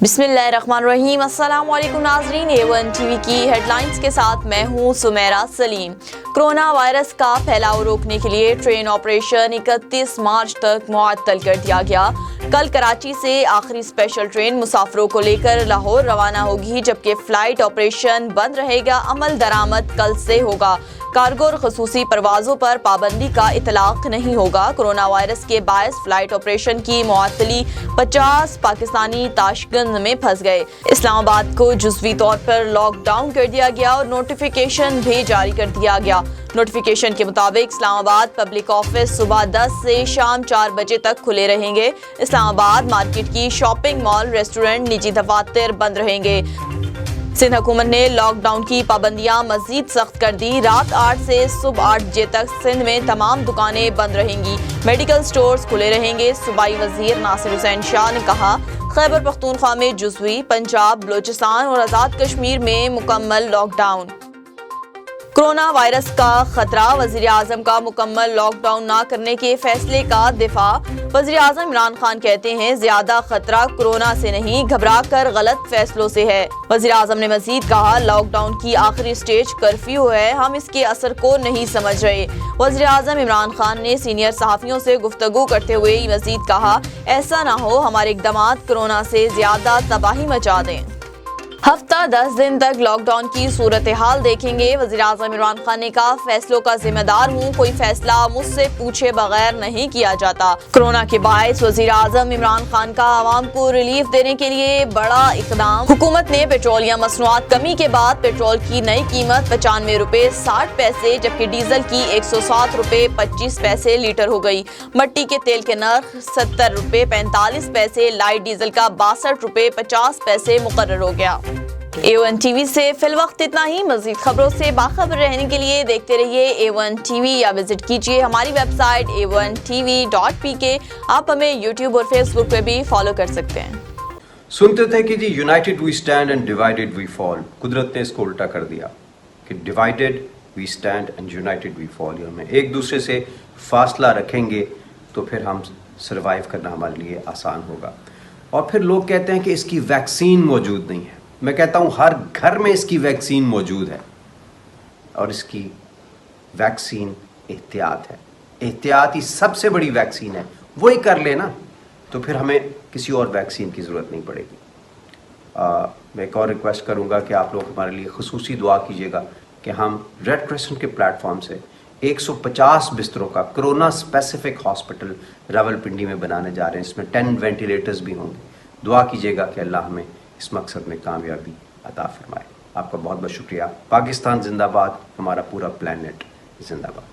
बिस्मिल्लाहिर्रहमानिर्रहीम। अस्सलाम वालेकुम नाज़रीन, A1 टीवी की हेडलाइंस के साथ मैं हूँ सुमेरा सलीम। कोरोना वायरस का फैलाव रोकने के लिए ट्रेन ऑपरेशन 31 मार्च तक मुअत्तल कर दिया गया। कल कराची से आखिरी स्पेशल ट्रेन मुसाफिरों को लेकर लाहौर रवाना होगी, जबकि फ़्लाइट ऑपरेशन बंद रहेगा। अमल दरामद कल से होगा। कार्गो और खसूसी परवाज़ों पर पाबंदी का इतलाक नहीं होगा। कोरोना वायरस के बायस फ़्लाइट ऑपरेशन की मुअत्तली 50 पाकिस्तानी ताशकंद में फंस गए। इस्लामाबाद को जुज़वी तौर पर लॉकडाउन कर दिया गया और नोटिफिकेशन भी जारी कर दिया गया। नोटिफिकेशन के मुताबिक इस्लामाबाद पब्लिक ऑफिस सुबह 10 से शाम 4 बजे तक खुले रहेंगे। इस्लामाबाद मार्केट की शॉपिंग मॉल, रेस्टोरेंट, निजी दफातर बंद रहेंगे। सिंध हुकूमत ने लॉकडाउन की पाबंदियां मजीद सख्त कर दी। रात 8 से सुबह 8 बजे तक सिंध में तमाम दुकानें बंद रहेंगी। मेडिकल स्टोर्स खुले रहेंगे। सूबाई वजीर नासिर हुसैन शाह ने कहा, खैबर पख्तूनख्वा में जुज़वी, पंजाब, बलोचिस्तान और आज़ाद कश्मीर में मुकम्मल लॉकडाउन। कोरोना वायरस का खतरा, वज़ीर आज़म का मुकम्मल लॉकडाउन न करने के फैसले का दिफा। वज़ीर आज़म इमरान खान कहते हैं, ज्यादा खतरा कोरोना से नहीं, घबरा कर गलत फैसलों से है। वज़ीर आज़म ने मजीद कहा, लॉकडाउन की आखिरी स्टेज कर्फ्यू है, हम इसके असर को नहीं समझ रहे। वज़ीर आज़म इमरान खान ने सीनियर सहाफ़ियों से गुफ्तगू करते हुए मजीद कहा, ऐसा ना हो हमारे इक़दामात कोरोना से ज्यादा तबाही मचा दें। हफ्ता 10 दिन तक लॉकडाउन की सूरत हाल देखेंगे। वज़ीर आज़म इमरान खान ने कहा, फैसलों का जिम्मेदार हूँ, कोई फैसला मुझसे पूछे बगैर नहीं किया जाता। कोरोना के बायस वज़ीर आज़म इमरान खान का आवाम को रिलीफ देने के लिए बड़ा इक़दाम। हुकूमत ने पेट्रोलियम मसनूआत कमी के बाद पेट्रोल की नई कीमत 95 रुपये 60 पैसे जबकि डीजल की 107 रुपये 25 पैसे लीटर हो गई। मट्टी के तेल के नर्ख 70 रुपये 45 पैसे, लाइट डीजल का 62 रुपये 50 पैसे मुकर्रर हो गया। A1 टीवी से फिल वक्त इतना ही। मज़ीद खबरों से बाखबर रहने के लिए देखते रहिए A1 टीवी या विजिट कीजिए हमारी वेबसाइट a1tv.pk। आप हमें YouTube और Facebook पे भी फॉलो कर सकते हैं। सुनते थे कि जी united we stand and divided we fall. कुदरत ने इसको उल्टा कर दिया कि divided we stand and united we fall. हमें एक दूसरे से फासला रखेंगे तो फिर हम सर्वाइव करना हमारे लिए आसान होगा। और फिर लोग कहते हैं कि इसकी वैक्सीन मौजूद नहीं है। मैं कहता हूँ हर घर में इसकी वैक्सीन मौजूद है और इसकी वैक्सीन एहतियात है। एहतियात ही सबसे बड़ी वैक्सीन है, वही कर लेना तो फिर हमें किसी और वैक्सीन की ज़रूरत नहीं पड़ेगी। मैं एक और रिक्वेस्ट करूँगा कि आप लोग हमारे लिए खुसूसी दुआ कीजिएगा कि हम रेड क्रिसेंट के प्लेटफॉर्म से 150 बिस्तरों का कोरोना स्पेसिफिक हॉस्पिटल रावलपिंडी में बनाने जा रहे हैं। इसमें 10 वेंटिलेटर्स भी होंगे। दुआ कीजिएगा कि अल्लाह हमें इस मकसद में कामयाबी अता फरमाए। आपका बहुत बहुत शुक्रिया। पाकिस्तान जिंदाबाद, हमारा पूरा प्लेनेट जिंदाबाद।